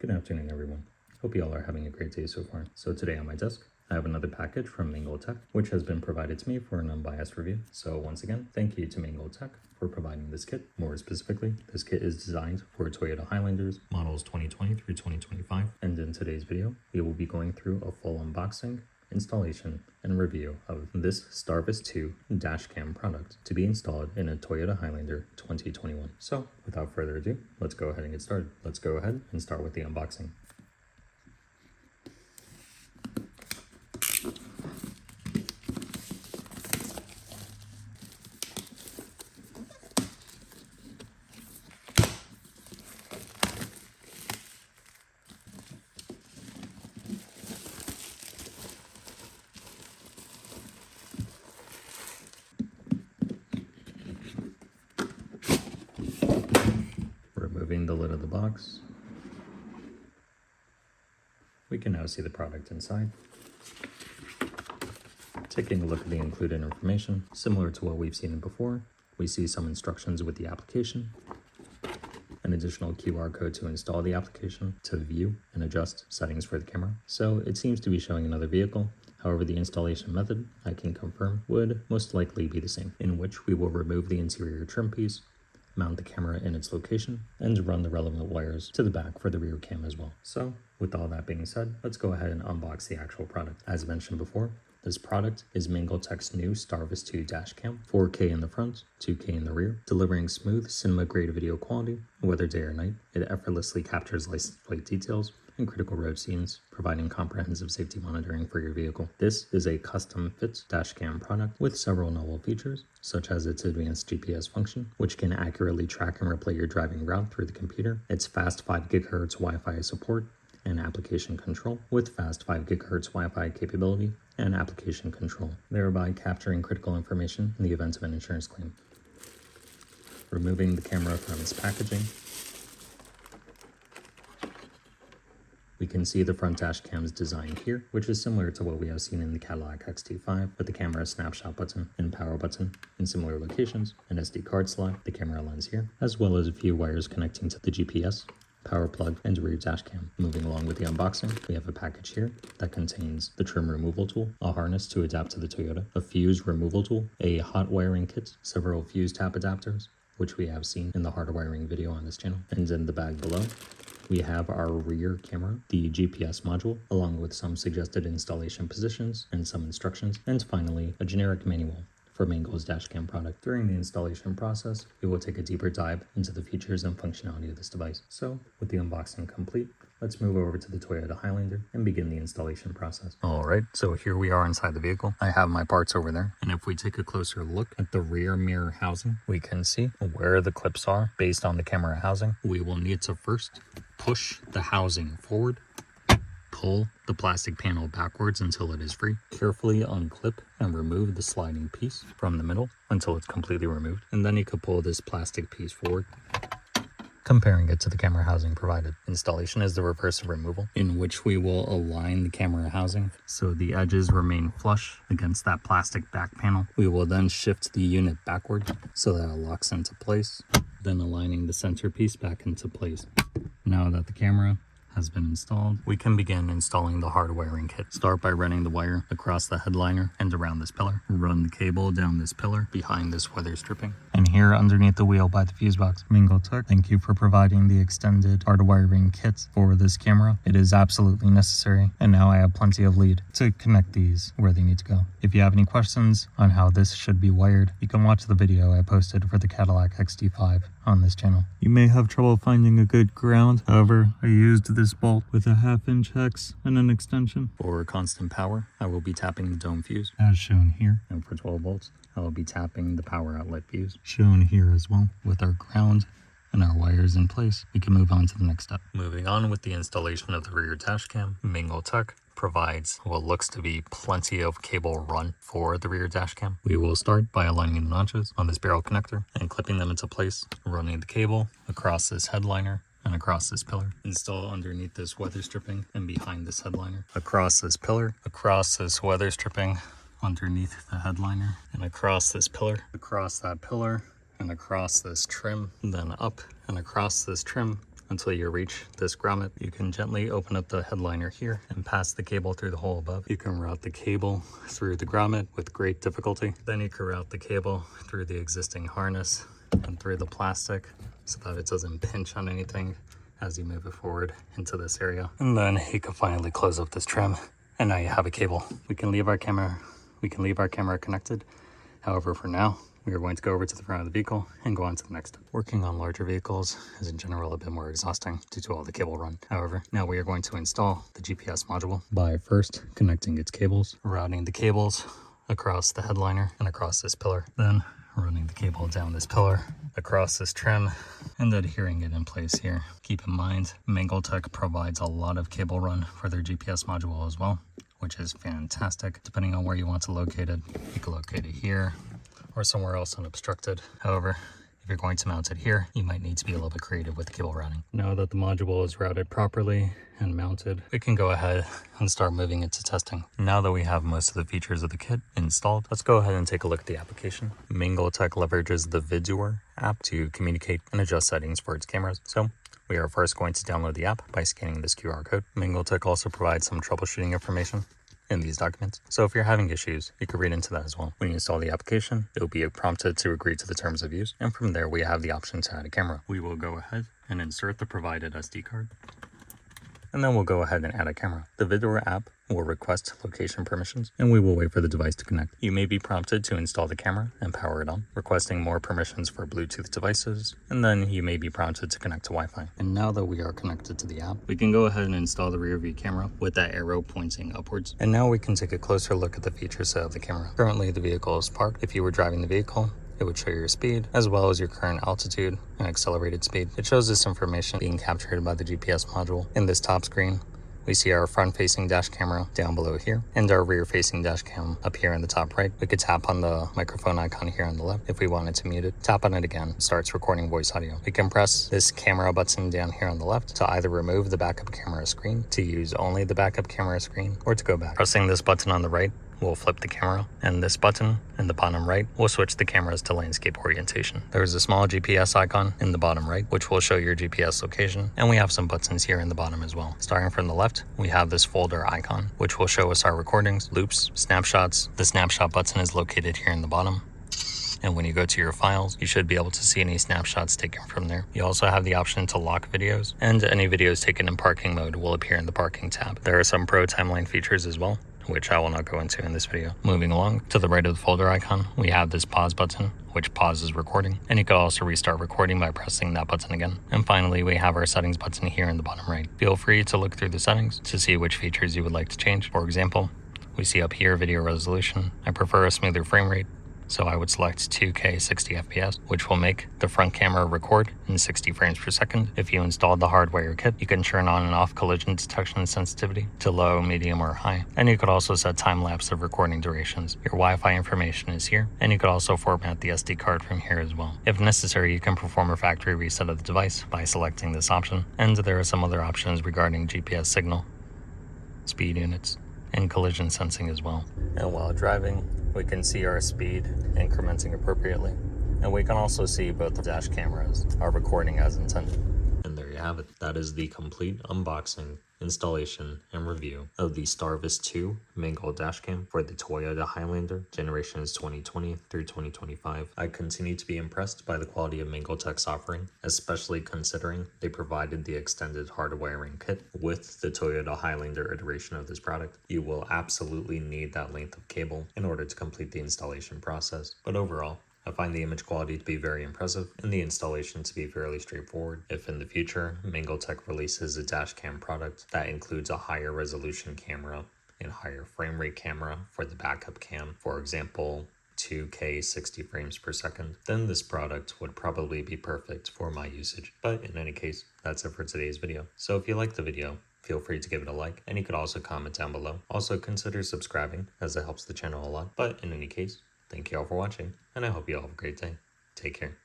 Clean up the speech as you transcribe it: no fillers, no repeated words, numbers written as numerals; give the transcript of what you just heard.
Good afternoon, everyone. Hope you all are having a great day so far. So today on my desk, I have another package from Mangoal, which has been provided to me for an unbiased review. So once again, thank you to Mangoal for providing this kit. More specifically, this kit is designed for Toyota Highlanders models 2020 through 2025. And in today's video, we will be going through a full unboxing, installation, and review of this STARVIS 2 dashcam product to be installed in a Toyota Highlander 2021. So without further ado, let's go ahead and get started. Let's go ahead and start with the unboxing. Removing the lid of the box, we can now see the product inside. Taking a look at the included information, similar to what we've seen before, we see some instructions with the application, an additional QR code to install the application, to view and adjust settings for the camera. So it seems to be showing another vehicle. However, the installation method, I can confirm, would most likely be the same, in which we will remove the interior trim piece, mount the camera in its location, and run the relevant wires to the back for the rear cam as well. So with all that being said, let's go ahead and unbox the actual product. As mentioned before, this product is Mangoal's new STARVIS 2 dashcam, 4K in the front, 2K in the rear, delivering smooth cinema-grade video quality, whether day or night. It effortlessly captures license plate details and critical road scenes, providing comprehensive safety monitoring for your vehicle. This is a custom-fit dashcam product with several novel features, such as its advanced GPS function, which can accurately track and replay your driving route through the computer, its fast 5 GHz Wi-Fi support, and application control with fast 5 GHz Wi-Fi capability and application control, thereby capturing critical information in the event of an insurance claim. Removing the camera from its packaging, we can see the front dash cam's design here, which is similar to what we have seen in the Cadillac XT5 with the camera snapshot button and power button in similar locations, an SD card slot, the camera lens here, as well as a few wires connecting to the GPS, power plug, and rear dash cam. Moving along with the unboxing, we have a package here that contains the trim removal tool, a harness to adapt to the Toyota, a fuse removal tool, a hot wiring kit, several fuse tap adapters, which we have seen in the hardwiring video on this channel, and in the bag below, we have our rear camera, the GPS module, along with some suggested installation positions and some instructions, and finally, a generic manual for Mangoal's dashcam product. During the installation process, we will take a deeper dive into the features and functionality of this device. So, with the unboxing complete, let's move over to the Toyota Highlander and begin the installation process. Alright, so here we are inside the vehicle. I have my parts over there, and if we take a closer look at the rear mirror housing, we can see where the clips are based on the camera housing. We will need to first push the housing forward, pull the plastic panel backwards until it is free, carefully unclip and remove the sliding piece from the middle until it's completely removed, and then you could pull this plastic piece forward, comparing it to the camera housing provided. Installation is the reverse of removal, in which we will align the camera housing so the edges remain flush against that plastic back panel. We will then shift the unit backward so that it locks into place, then aligning the centerpiece back into place. Now that the camera has been installed, we can begin installing the hardwiring kit. Start by running the wire across the headliner and around this pillar. Run the cable down this pillar behind this weather stripping. And here underneath the wheel by the fuse box. Mangoal, thank you for providing the extended hardwiring kit for this camera. It is absolutely necessary, and now I have plenty of lead to connect these where they need to go. If you have any questions on how this should be wired, you can watch the video I posted for the Cadillac XT5 on this channel. You may have trouble finding a good ground, however, I used this bolt with a 1/2-inch hex and an extension. For constant power, I will be tapping the dome fuse, as shown here, and for 12 volts, I will be tapping the power outlet fuse, shown here as well. With our ground and our wires in place, we can move on to the next step. Moving on with the installation of the rear dash cam, Mangoal provides what looks to be plenty of cable run for the rear dash cam. We will start by aligning the notches on this barrel connector and clipping them into place, running the cable across this headliner and across this pillar. Install underneath this weather stripping and behind this headliner. Across this pillar, across this weather stripping, underneath the headliner, and across this pillar, across that pillar, and across this trim, then up and across this trim, until you reach this grommet. You can gently open up the headliner here and pass the cable through the hole above. You can route the cable through the grommet with great difficulty. Then you can route the cable through the existing harness and through the plastic so that it doesn't pinch on anything as you move it forward into this area. And then you can finally close up this trim, and now you have a cable. We can leave our camera connected. However, for now, we are going to go over to the front of the vehicle and go on to the next step. Working on larger vehicles is in general a bit more exhausting due to all the cable run. However, now we are going to install the GPS module by first connecting its cables, routing the cables across the headliner and across this pillar, then running the cable down this pillar, across this trim, and adhering it in place here. Keep in mind, Mangoal provides a lot of cable run for their GPS module as well, which is fantastic. Depending on where you want to locate it, you can locate it here or somewhere else unobstructed. However, if you're going to mount it here, you might need to be a little bit creative with the cable routing. Now that the module is routed properly and mounted, we can go ahead and start moving into testing. Now that we have most of the features of the kit installed, let's go ahead and take a look at the application. Mangoal leverages the Visual app to communicate and adjust settings for its cameras. So we are first going to download the app by scanning this QR code. Mangoal also provides some troubleshooting information in these documents. So if you're having issues, you can read into that as well. When you install the application, it will be prompted to agree to the terms of use. And from there, we have the option to add a camera. We will go ahead and insert the provided SD card. And then we'll go ahead and add a camera. The Visual app will request location permissions, and we will wait for the device to connect. You may be prompted to install the camera and power it on, requesting more permissions for Bluetooth devices, and then you may be prompted to connect to Wi-Fi. And now that we are connected to the app, we can go ahead and install the rear view camera with that arrow pointing upwards. And now we can take a closer look at the features of the camera. Currently, the vehicle is parked. If you were driving the vehicle, it would show your speed, as well as your current altitude and accelerated speed. It shows this information being captured by the GPS module. In this top screen, we see our front-facing dash camera down below here, and our rear-facing dash cam up here in the top right. We could tap on the microphone icon here on the left if we wanted to mute it. Tap on it again, it starts recording voice audio. We can press this camera button down here on the left to either remove the backup camera screen, to use only the backup camera screen, or to go back. Pressing this button on the right will flip the camera, and this button in the bottom right will switch the cameras to landscape orientation. There is a small GPS icon in the bottom right, which will show your GPS location, and we have some buttons here in the bottom as well. Starting from the left, we have this folder icon, which will show us our recordings, loops, snapshots. The snapshot button is located here in the bottom. And when you go to your files, you should be able to see any snapshots taken from there. You also have the option to lock videos, and any videos taken in parking mode will appear in the parking tab. There are some pro timeline features as well, which I will not go into in this video. Moving along, to the right of the folder icon, we have this pause button, which pauses recording, and you can also restart recording by pressing that button again. And finally, we have our settings button here in the bottom right. Feel free to look through the settings to see which features you would like to change. For example, we see up here video resolution. I prefer a smoother frame rate, so I would select 2K 60 FPS, which will make the front camera record in 60 frames per second. If you installed the Hardwire kit, you can turn on and off collision detection sensitivity to low, medium, or high. And you could also set time-lapse of recording durations. Your Wi-Fi information is here, and you could also format the SD card from here as well. If necessary, you can perform a factory reset of the device by selecting this option. And there are some other options regarding GPS signal, speed units, and collision sensing as well. And while driving, we can see our speed incrementing appropriately, and we can also see both the dash cameras are recording as intended. And there you have it. That is the complete unboxing, installation, and review of the STARVIS 2 Mangoal dashcam for the Toyota Highlander generations 2020 through 2025. I continue to be impressed by the quality of Mangoal offering, especially considering they provided the extended hardwiring kit with the Toyota Highlander iteration of this product. You will absolutely need that length of cable in order to complete the installation process, but overall, I find the image quality to be very impressive and the installation to be fairly straightforward. If in the future, Mangoal releases a dashcam product that includes a higher resolution camera and higher frame rate camera for the backup cam, for example, 2K 60 frames per second, then this product would probably be perfect for my usage. But in any case, that's it for today's video. So if you liked the video, feel free to give it a like, and you could also comment down below. Also consider subscribing, as it helps the channel a lot. But in any case, thank you all for watching, and I hope you all have a great day. Take care.